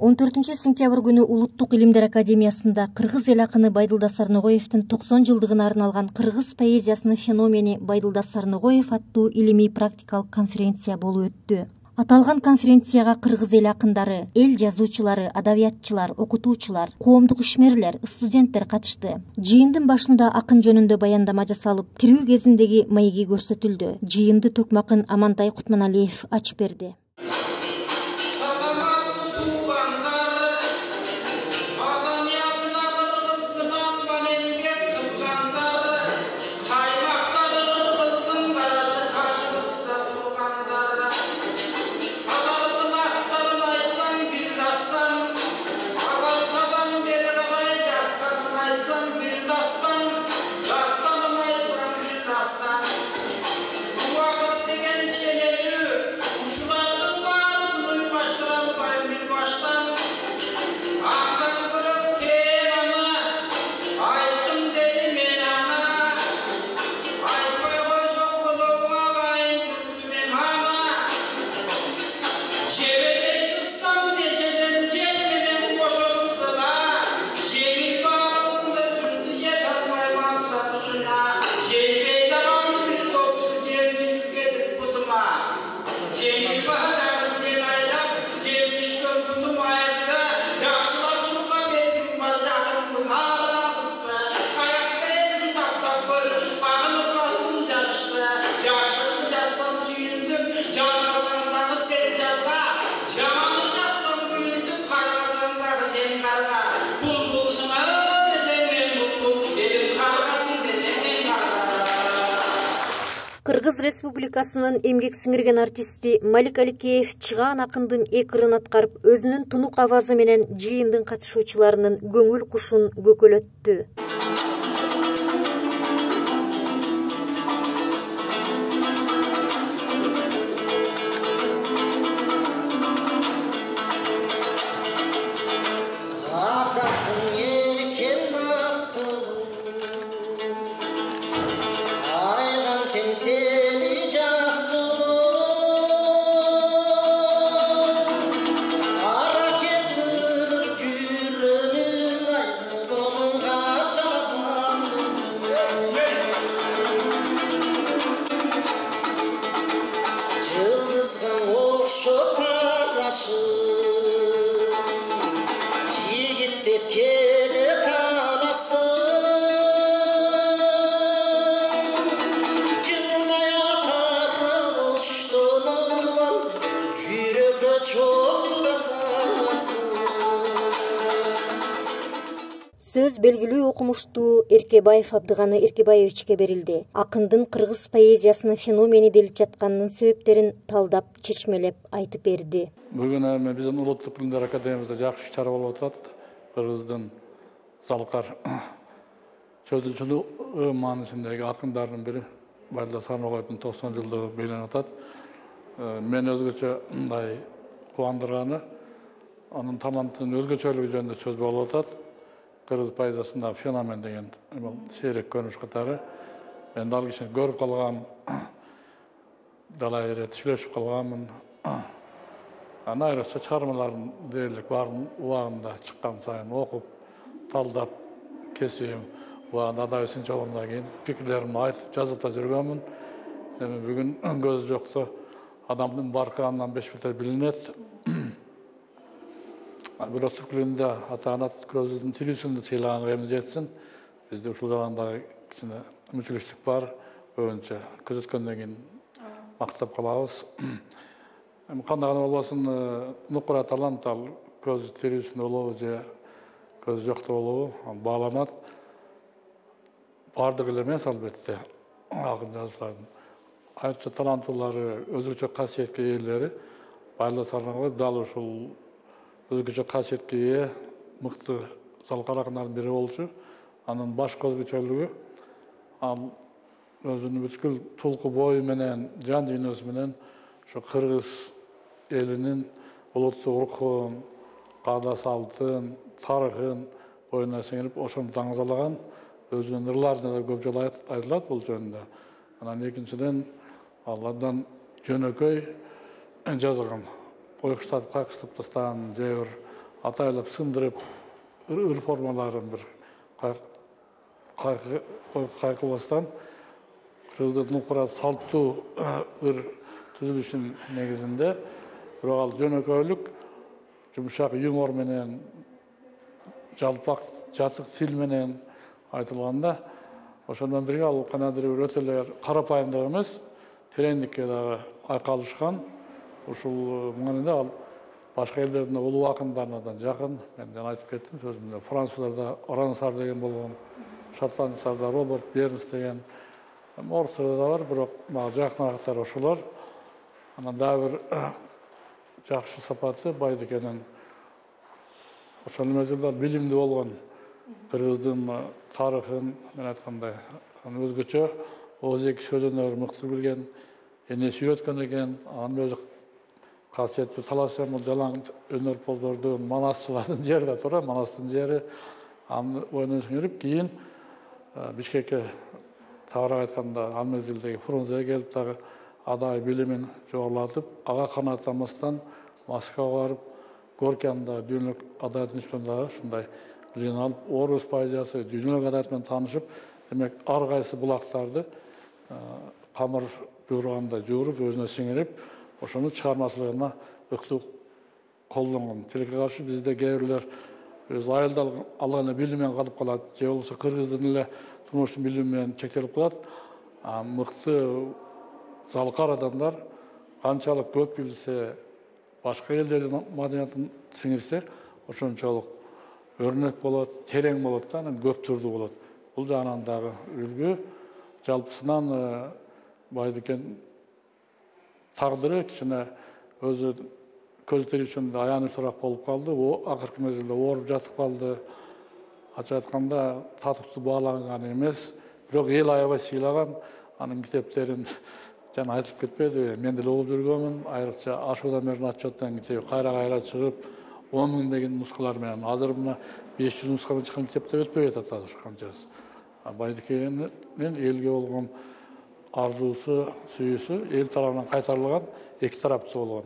14-сентябрь күнү Улуттук илимдер академиясында кыргыз эл акыны Байдылдас Сарногоевдин 90 жылдыгына арналган кыргыз поэзиясынын феномени Байдылдас Сарногоев аттуу илимий практикалык конференция болуп өттү. Аталган конференцияга кыргыз эл акындары, эл жазуучулары, адабиятчылар, окутуучулар, коомдук ишмерлер, студенттер катышты. Жыйындын башында акын жөнүндө баяндама жасалып, кирүү кезиндеги маеги көрсөтүлдү. Жыйынды Токмакын Амантай Кутманалиев ачып берди. Кыргыз Республикасынын эмгек сиңирген артисти Малик Аликеев чыгаан акындын эки ырын аткарып, өзүнүн тунук авазы менен жыйындын катышуучуларынын көңүл кушун көкөлөттү. Сөз белгилүү окумуштуу Эркебаев Абдыганы Эркебаевичке берилди. Акындын кыргыз поэзиясынын феномени делип жатканынын себептерин талдап, чечмелеп айтып берди. Бүгүн биздин Улуттук илимдер академиябызда жакшы чара болуп атат. Кыргыздын залкар чөзүлчүлүк маанисиндеги акындардын бири Байдылдас Сарногоевдун 90 жылдыгы белгиленип атат. Мен өзгөчө мындай кубандырганы анын таланттын өзгөчөлүгү жөнүндө сөз болуп атат. Кыргыз поэзиясында феномен деген сейрек көрүнүш катары. Мен дал кишини көрүп калгам, далай ирет сүйлөшүп калганмын. Айрыкча чыгармаларын дээрлик баарын убагында чыккан сайын окуп, талдап, кесип, убагында адай сынчалардан кийин пикирлеримди айтып, жазып да жүргөнмүн. Бүгүн көзү жокто адамдын баркы андан 5 бетер билинет. Бирок түпкүлүндө ата-ана көзүнүн тирүүсүндө сыйлаганга эмне жетсин. Бизде ушул жарандагы кичине мүчүлүштүк бар. Көбүнчө көзөткөндөн кийин мактап калабыз. Кандай гана болбосун, нукура талант ал көз тирүүсүндө болобу же көзү жокто болобу бааланат. Бардыгы эле эмес албетте. Акын жазуулардын айрыкча таланттуулары, өзгөчө касиетке ээлери Байдылдас Сарногоев дал ушул өзгөчө касиетке ээ, мыкты залкар акындардын бири болчу. Анын баш көзбөчөлүгү ал өзүнүн бүткүл тулку бою менен, жан дүйнөсү менен ошо кыргыз элинин улуттук рухун, каада салтын, тарыхын боюна сиңирип, ошону таңызалаган өзүнүн ырларында да көп жолу айтылат бул жөнүндө. Анан экинчиден ал абдан жөнөкөй жазган. Коюштатып, какыстырып тастаган же бир атайлап сындырып, ыр формаларын бір қайқылбастан кыргыздын нукура салттуу ыр түзүлүшүнүн негизинде бирок ал жөнөкөйлүк жумшак юмор менен жалпак жатык тил менен айтылганда ошондон бирге ал канадыр өтө эле карапайымдык эмес, тереңдикке дагы айкалышкан. Ушул мааниде ал башка элдердин улуу акындарына да жакын. Мен жана айтып кеттим сөзүмдө. Француздарда Орансар деген болгон, шотландтарда Роберт Бернс деген, орустарда да бар, бирок мага жакынырактар ошолор. Анан дагы бир жакшы сапаты Байдыкенин ошол мезгилде билимдүү болгон, кыргыздын тарыхын мен айткандай өзгөчө ооз эки сөз өнөрүн мыкты билген, энеси үйрөткөн экен. Анын өзү касиеттүү талас жалаң өнөрпоздордун, манасчылардын жери да тура, Манастын жери. Анын боюнан сиңирип, кийин Бишкекке тагыраак айтканда ал мезгилдеги Фрунзеге келип дагы адай билимин жогорулатып, ага канааттанбастан Москвага барып, Горкиянда дүйнөлүк адабият институтунда ушундай билим алып, орус поэзиясы, дүйнөлүк адабият менен таанышып, демек ар кайсы булактарды камыр жуурганда жууруп, өзүнө сиңирип, ошону чыгармачылыгына ыктуу колдонгон. Тилекке каршы бизде кээ бирлер өз айылда алган билимимен калып калат, же болбосо кыргыздын эле турмуштун билими менен чектелип калат. Мыкты залкар адамдар канчалык көп билсе, башка элдердин маданиятын сиңирсе, ошончолук өрнөк болот, терең болот да, анан көп түрдүү болот. Бул жагынан дагы үлгү. Жалпысынан Байдыкен тагдыры кичине өзү көз тирүүчүндө аянычыраак болуп калды. Акыркы мезгилде ооруп жатып калды. Ачык айтканда татыктуу баалаган эмес, бирок эл аябай сыйлаган. Анын китептерин жана айтылып кетпеди. Мен деле окуп жүргөмүн. Айрыкча Ашууда мерин отчеттен китеби кайра чыгып, 10 000 деген нускалар менен. Азыр мына 500 нуска менен чыккан китептер өтпөй жатат азыр канчасы. Байдыкенин элге болгон арзуусу, сүйүүсү эл тарабынан кайтарылган, эки тараптуу болгон.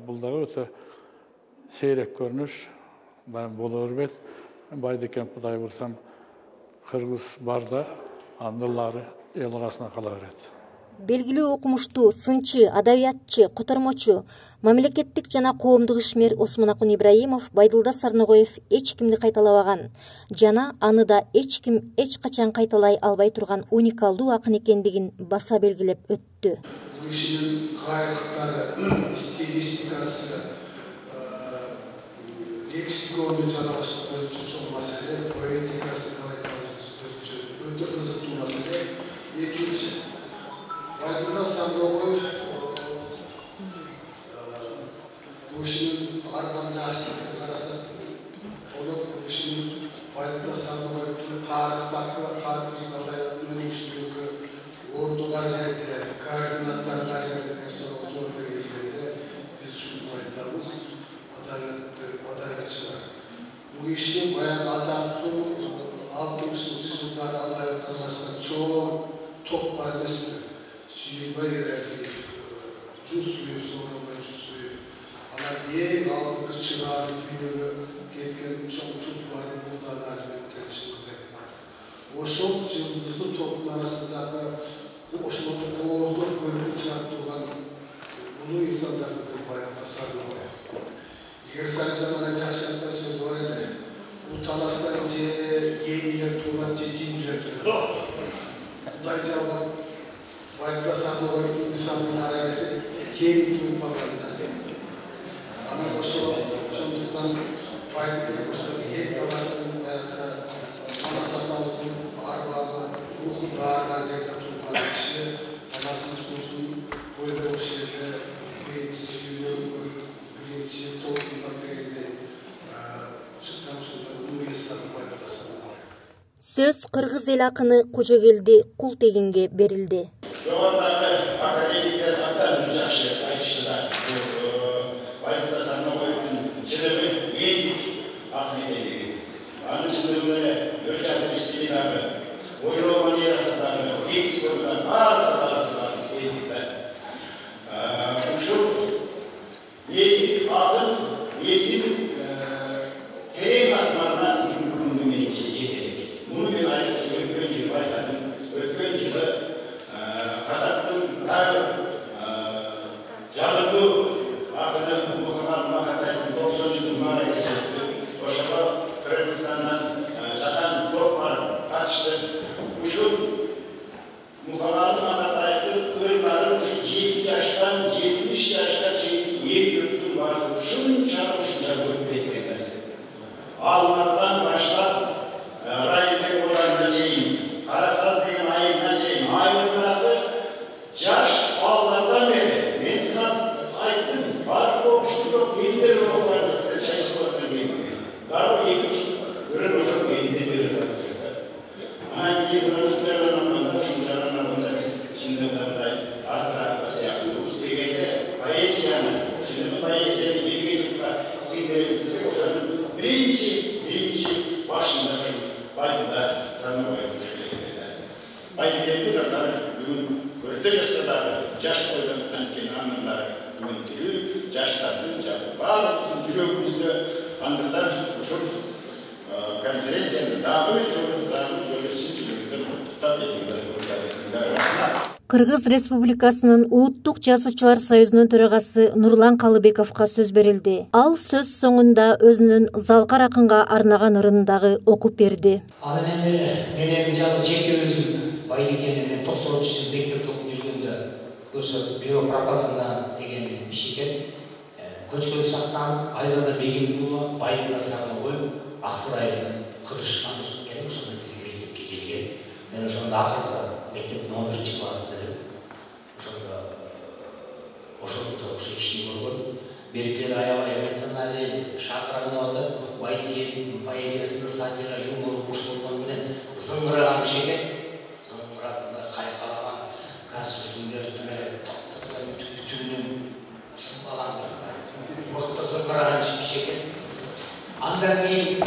Бул дагы өтө сейрек көрүнүш, боло бербейт. Байдыкен Кудай бурсам кыргыз барда, анын ырлары эл арасына кала берет. Белгилүү окумуштуу, сынчы, адабиятчы, котормочу, мамлекеттик жана коомдук ишмер Осмонакун Ибраимов Байдылдас Сарногоев эч кимди кайталабаган жана аны да эч ким эч качан кайталай албай турган уникалдуу акын экендигин баса белгилеп өттү. Бул ишинин кайрыктары, стилистикасы, лексикону жана өзүнчө чоң маселе, поэтикасы өтө кызыктуу маселе. Экинчи, Байдылдас Сарногоев bu işin arkanda aslında karası, onun bu işin Байдылдас Сарногоев'un tarihimizde hayatın önümüşlüğü, ordular yerinde, koordinatlar dairede, sonra zor bölgelerde biz şunu aydınlarımız, adayatçılar. Bu işin bayağı adaptı, 60 yıllar adayat arasında çok top paylaştı. Suyuma yereldi, Rus suyu, sonra Rus suyu. Diye aldığı çırağın günü gelken çok tutları bunlarla gelişimizde var. O çok cıldızlı toplum arasında da bu Osmanlı Oğuz'un bölümü çıkarttı olan bunu insanlar bu bayağı tasarlı var. Yersen zamana yaşamda söz var ile bu talaslar yeğenler tuğlan cecimler tuğlan. Dayıca olan Байдылдас Сарногоев'un insanların arası yeğen tuğlanlarında. Ama sonuçta Bayındır'ın hep kalasının anasatmazın arbağı, ruhu dağarlanacakta tutmalı kişi, anasını sunsun, böyle o şeyde birincisi yürüyor, birincisi toplumdan beri çıktan sonra bunu insanı Байдылдас Сарногоев. Söz Kırgız el akını Kocagöldi Kultegin'ge berildi. Жоғарыдағы академиктер аттан жақсы айтышты. Байдылдас Сарногоев'un жыры ең ақын екендігі. Анын жыры өлкәсін іштейдағы, ойлау манерасындағы, ес көрген арыз келдікті. Ушыл елдің ақын, елдің Башкортостандан жатан топпар катышты. Ушул Мухаммаддин Ататайкы кырлары 7 жаштан 70 жашка чейин эл журттун баасы ушунча көрүп кеткен. Алматыдан баштап Райымбек Оранына чейин, Карасал деген айылына чейин, айылдагы жаш балдардан бери мен сага айттым, баасы окуштук элдер окуган чайчып отурган. Дагы 2-3 көрөп ошол элди берип жатат. Анан кийин ошолордон Чиндагандай артыраак сыяктуу дегенде поэзияны, поэзияны элге жукка сиңдирибизге ошонун биринчи башында ушу Байдылда Сарногой жүргөн. Байдылдын адамдары бүгүн көрдө жатса дагы жаш бойдон кийин андан бүгүн тирүү жаштардын баардыгыбыздын жүрөгүбүздө андыктан ушул конференцияны дагы Кыргыз Республикасынын Улуттук Жазуучулар союзунун төрагасы Нурлан Калыбековго сөз берилди. Ал сөз соңунда өзүнүн Залкар акынга арнаган ырындагы окуп берди. Анан эми менин жагы жеке өзүм Байдекени мен 90-жылы мектепте окуп жүргөндө өзү биопропаганда деген иш экен. Көчкөн сактан Айзада Бегимгулова Байдыга Сарногой Аксырайдын кырышкан экен, ошондо бизге мектепке келген. Мен ошондо акыркы мектептин 11-чи классында элем. Ошондо ошо ишти көргөн. Беркелер аябай эмоционалдуу шакыраңдап атат. Байдекенин поэзиясында сатира, юмор кошулган менен зыңгыраган иш экен. Зыңгыраганда кайкалаган костюмдер бүтүнүн сымбаган мыкты зыңгыраган иш экен. Андан кийин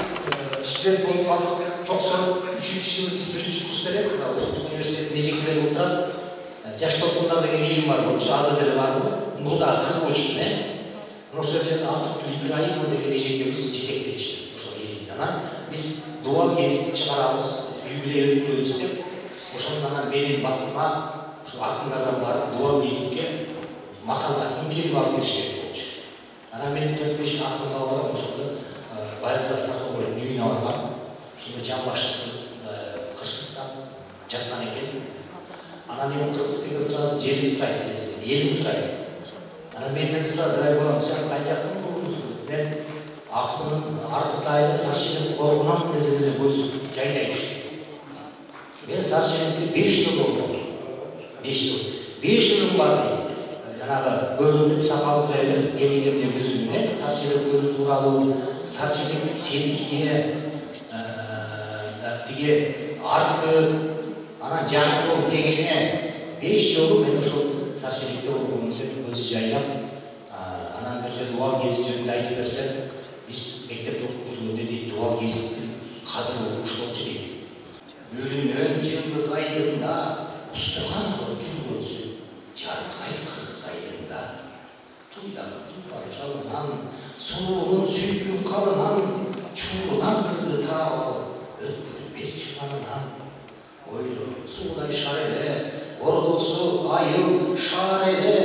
студент болуп калдык. 93-жылы 1-чи курста элем. Улуттук университеттин эжекелери отурат. Жаш толкундар деген ийим бар. Ошо азыр деле бар. Мурда кызыгуучу мен. Ошол жерде Артык Ибраимов деген эжекебиз жетектечи. Ошо ийим. Анан биз дуал гезит чыгарабыз, юбилей өткөрөбүз деп. Ошондон менин бактыма ошо акындардан барып дуал гезитке макала, интервью алып беришкен болчу. Анан мен 4-5 акынга барып ошондо Байдыга Сарногойдун үйүнө баргам. Ошондо жан башчысын кырсыктап жаткан экен. Анан мен кыргыз тилинде сразу жерди сурайт, элин сурайт. Анан менден сурады, ай балам, сен кай жактан болдуң? Мен Аксынын Артыкайы Саршилин коргунан мезгилде көз жайнай түштүм. Мен Саршилинде 5 жыл болдум. 5 жылым бар дейт. Жанагы көрүнүп сапалы жайлар элиңерде өзүмне Саршилин көрүп тууралуу, Саршилин сендиге тиги аркы анан жаңкыл тегине 5 жолу мен ошол Саршилинде болгонумду көз жайлап анан бир жер дуал гезит жөнүндө айтып берсем, биз мектепте окуп жүргөндө дейт дуал гезиттин кадыры ушулчу дейт. Өрүнөн жылдыз айдында устуган болуп жүргөнсүн, жаркайт кыргыз айдында. Туйдагы тупар жалынан, суунун сүйкүн калынан, чуурунан кырды таа, өткөрбөй чуганынан. Ойлор суудай шар эле, ордосу айыл шаар эле,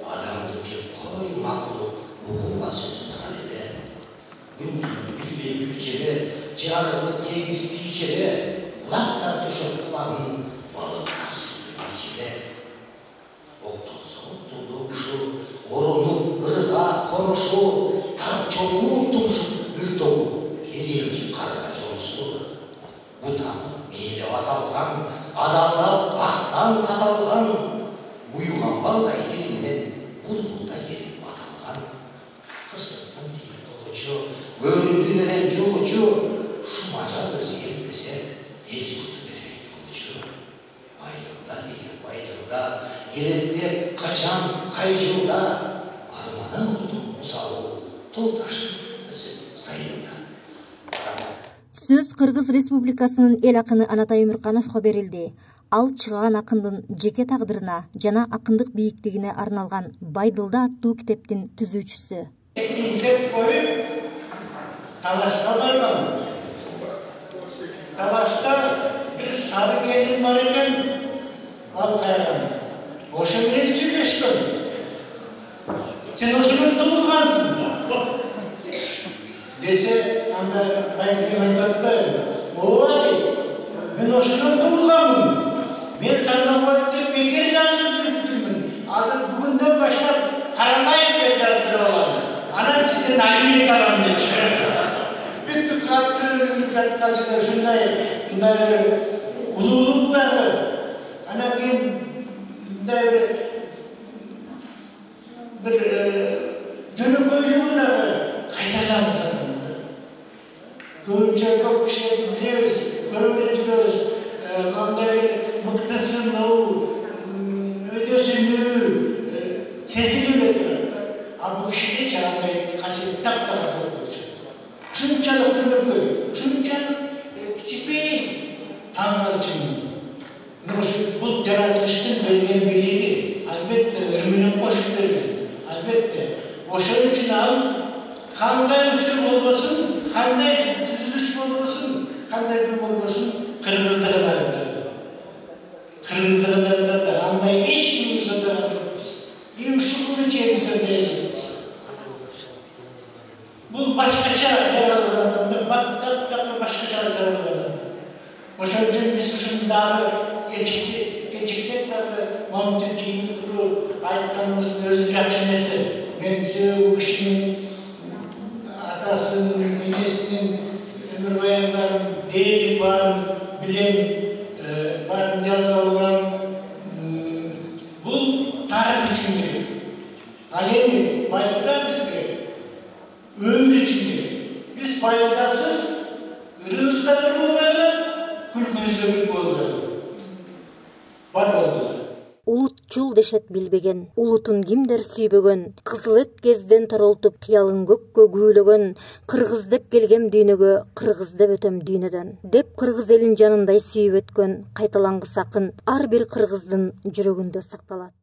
адамды тек кой макулук угууга сөзүн сар эле. Күндүн билбей күчеле, жарыгы тегиз тийчеле, булактар төшөп кулагын балыктар сүйүп ичеле. Октолсо октолду ушул, оронуп ырга конушу, тарчоңуу тумшуп ыртогу, кезелчи карга жолсу. Бутан мейлеп аталган, адалдап бактан каталган, уюган балдай тилинен булбулда келип аталган. Кырсыктын тили тогочу, көрүндү менен жогучу, шумажа өзү келбесе, эл журту бербейт болчу. Байдылда деген Байдылда, келетпек качан кай жылда, арманын уктум мусалуу, толдаштын өзү сайында. Сөз Кыргыз Республикасынын эл акыны Анатай Өмүркановго берилди. Ал чыган акындын жеке тагдырына жана акындык бийиктигине арналган Байдылда аттуу китептин түзүүчүсү. İzzet koyup Talaşta bayram. Talaşta bir sarı gelin var iken Balkayadan. Oşu bile içileştin. Sen oşunun doğurgansın. десе, анда байкем айтатпайды. Ой, мен ошынан туылғанмын. Мен саған ойып бекер жазып жүріппін. Азыр бүгінден баштап қарамайып деп жаздырып аламын. Анан сізден алимент аламын деп шығарды. Бүттік қатты жатқаншыда шындай ұлылықтағы, ана кейін бір жөнөкөйлүгүнагы кайталамыз. Көбүнчө көп кишилерди билебиз, көрүп жүрөбүз. Мындай мыктысынуу, өйдөсүнүү сезилип турат. Ал бул кишиде андай касиет таптаган жок болчу. Ушунчалык жөнөкөй, ушунчалык кичипейим таңгалчымын. Бұл жаратылыштың берген билігі, әлбетте өрмінен қошып берген, әлбетте. Ошын үшін алып, қандай үшін болбасын, қандай түзіліш болбасын, қандай күн болбасын, қырғыздары байындады. Қырғыздары байындады, андай ешкімді сандаған жоқпыз. Ешкімді жемісі береміз. Бұл башқаша жаралғандар, башқаша жаралғандар. Ошон үчүн биз ушундағы кечиксек дагы мамтын кийинип туруп айтканыбыздын өзү жакшы нерсе. Мен себеби кишинин атасынын, энесинин өмүр баяндарын бери баарын билем, баарын жазып алган. Бул тарих үчүн керек. Ал эми байылда бизге өмүр үчүн керек. Биз байылдасыз үрүбүздө болбойт, күлкүбүздө болбойт. Улутчул дешет билбеген, улутун кимдер сүйбөгөн, кызыл эт кезден торолтуп кыялын көккө күүлөгөн, кыргыз деп келгем дүйнөгө, кыргыз деп өтөм дүйнөдөн деп кыргыз элин жанындай сүйүп өткөн кайталангыс акын ар бир кыргыздын жүрөгүндө сакталат.